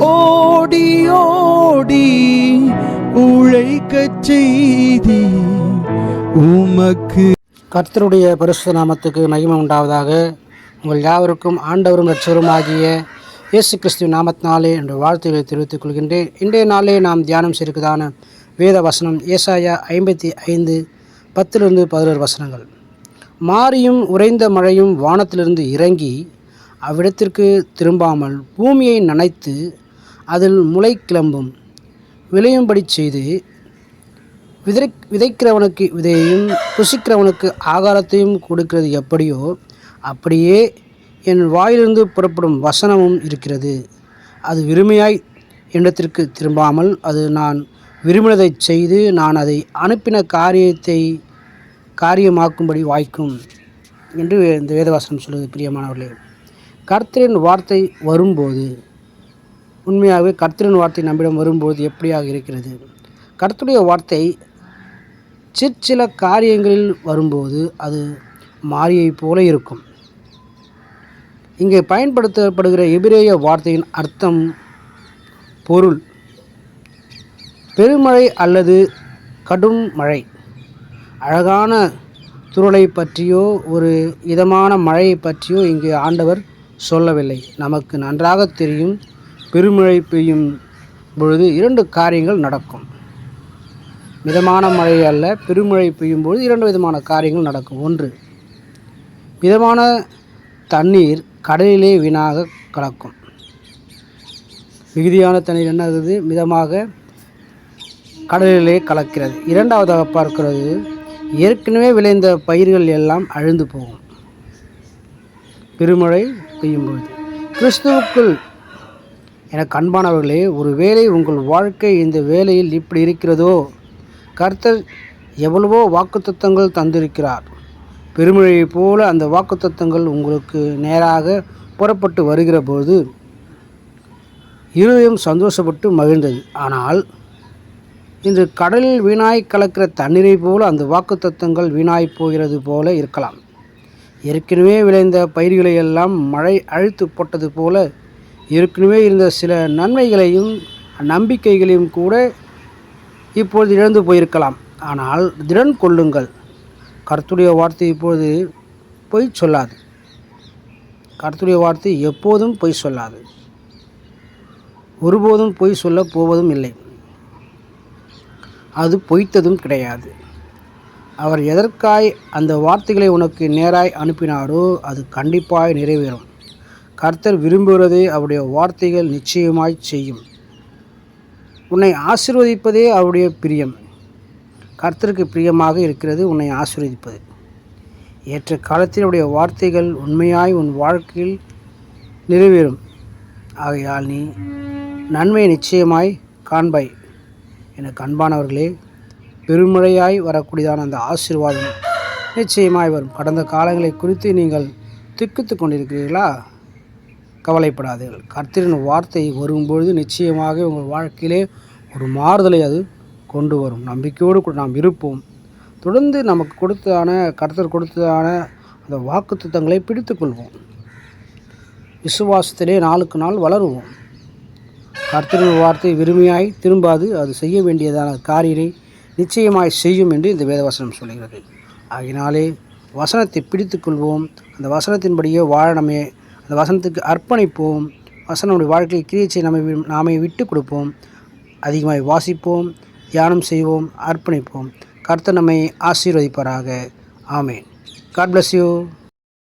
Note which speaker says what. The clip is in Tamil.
Speaker 1: ஓடி ஓடி உழைக்கச் செய்தி உமக்கு.
Speaker 2: கர்த்தருடைய பரிசுத்த நாமத்துக்கு மகிமை உண்டாவதாக. உங்கள் யாவருக்கும் ஆண்டவரும் இரட்சகரும் ஆகிய இயேசு கிறிஸ்துவின் நாமத்தினாலே என்ற வாழ்த்துக்களை தெரிவித்துக் கொள்கின்றேன். இன்றைய நாளே நாம் தியானம் செய்திருக்கிறதான வேத வசனம் ஏசாயா 55:10-11 வசனங்கள். மாரியும் உறைந்த மழையும் வானத்திலிருந்து இறங்கி அவ்விடத்திற்கு திரும்பாமல் பூமியை நனைத்து அதில் முளை கிளம்பும் விளையும்படி செய்து விதைக்கிறவனுக்கு விதையையும் புசிக்கிறவனுக்கு ஆகாரத்தையும் கொடுக்கிறது எப்படியோ அப்படியே என் வாயிலிருந்து புறப்படும் வசனமும் இருக்கிறது. அது விரும்பியாய் என்னிடத்திற்கு திரும்பாமல் அது நான் விரும்பினதை செய்து நான் அதை அனுப்பின காரியமாக்கும்படி வாய்க்கும் என்று இந்த வேதவசனம் சொல்வது. பிரியமானவர்களே, கர்த்தரின் வார்த்தை வரும்போது, உண்மையாகவே கர்த்தரின் வார்த்தை நம்மிடம் வரும்போது எப்படியாக இருக்கிறது? கர்த்தருடைய வார்த்தை சிற்சில காரியங்களில் வரும்போது அது மாரியைப் போல இருக்கும். இங்கே பயன்படுத்தப்படுகிற எபிரேய வார்த்தையின் அர்த்தம், பொருள் பெருமழை அல்லது கடும் மழை. அழகான துருளை பற்றியோ ஒரு இதமான மழையை பற்றியோ இங்கே ஆண்டவர் சொல்லவில்லை. நமக்கு நன்றாக தெரியும், பெருமழை பெய்யும் பொழுது இரண்டு காரியங்கள் நடக்கும். மிதமான மழை அல்ல, பெருமழை பெய்யும்போது இரண்டு விதமான காரியங்கள் நடக்கும். ஒன்று, மிதமான தண்ணீர் கடலிலே வீணாக கலக்கும். மிகுதியான தண்ணீர் என்ன ஆகுது? மிதமாக கடலிலே கலக்கிறது. இரண்டாவதாக பார்க்கிறது, ஏற்கனவே விளைந்த பயிர்கள் எல்லாம் அழிந்து போகும் பெருமழை பெய்யும்பொழுது. கிறிஸ்துவுக்குள் எனக்கு அன்பானவர்களே, ஒரு வேளை உங்கள் வாழ்க்கை இந்த வேளையில் இப்படி இருக்கிறதோ, கர்த்தர் எவ்வளவோ வாக்குத்தத்தங்கள் தந்திருக்கிறார். பெருமழையைப் போல அந்த வாக்குத்தத்தங்கள் உங்களுக்கு நேராக புறப்பட்டு வருகிற போது இருதயம் சந்தோஷப்பட்டு மகிழ்ந்தது. ஆனால் இன்று கடலில் வீணாய் கலக்கிற தண்ணீரை போல அந்த வாக்குத்தத்தங்கள் வீணாய் போகிறது போல இருக்கலாம். ஏற்கனவே விளைந்த பயிர்களை எல்லாம் மழை அழித்து போட்டது போல ஏற்கனவே இருந்த சில நன்மைகளையும் நம்பிக்கைகளையும் கூட இப்பொழுது இழந்து போயிருக்கலாம். ஆனால் திடன் கொள்ளுங்கள். கர்த்தருடைய வார்த்தை இப்பொழுது பொய் சொல்லாது. கர்த்தருடைய வார்த்தை எப்போதும் பொய் சொல்லாது. ஒருபோதும் பொய் சொல்ல போவதும் இல்லை. அது பொய்த்ததும் கிடையாது. அவர் எதற்காய் அந்த வார்த்தைகளை உனக்கு நேராய் அனுப்பினாரோ அது கண்டிப்பாய் நிறைவேறும். கர்த்தர் விரும்புகிறதை அவருடைய வார்த்தைகள் நிச்சயமாய் செய்யும். உன்னை ஆசீர்வதிப்பதே அவருடைய பிரியம். கர்த்தருக்கு பிரியமாக இருக்கிறது உன்னை ஆசீர்வதிப்பது. ஏற்ற காலத்தில் அவருடைய வார்த்தைகள் உண்மையாய் உன் வாழ்க்கையில் நிறைவேறும். ஆகையால் நீ நன்மை நிச்சயமாய் காண்பாய். எனக்கு அன்பானவர்களே, பெருமழையாய் வரக்கூடியதான அந்த ஆசீர்வாதம் நிச்சயமாய் வரும். கடந்த காலங்களை குறித்து நீங்கள் திக்குத்து கொண்டிருக்கிறீர்களா? கவலைப்படாதீர்கள். கர்த்தரின் வார்த்தை வரும்பொழுது நிச்சயமாக உங்கள் வாழ்க்கையிலே ஒரு மாறுதலை அது கொண்டு வரும். நம்பிக்கையோடு கூட நாம் இருப்போம். தொடர்ந்து நமக்கு கர்த்தர் கொடுத்ததான அந்த வாக்குத்தத்தங்களை பிடித்து கொள்வோம். விசுவாசத்திலே நாளுக்கு நாள் வளருவோம். கர்த்தரின் வார்த்தை விரும்பியாய் திரும்பாது. அது செய்ய வேண்டியதான காரியத்தை நிச்சயமாய் செய்யும் என்று இந்த வேதவசனம் சொல்கிறது. ஆகினாலே வசனத்தை பிடித்து கொள்வோம். அந்த வசனத்தின்படியே வாழணுமே, அந்த வசனத்துக்கு அர்ப்பணிப்போம். வசனமுடைய வாழ்க்கையை கிரியை நாமே விட்டு கொடுப்போம். அதிகமாய் வாசிப்போம், தியானம் செய்வோம், அர்ப்பணிப்போம். கர்த்தர் நம்மை ஆசீர்வதிப்பாராக. ஆமென். God bless you.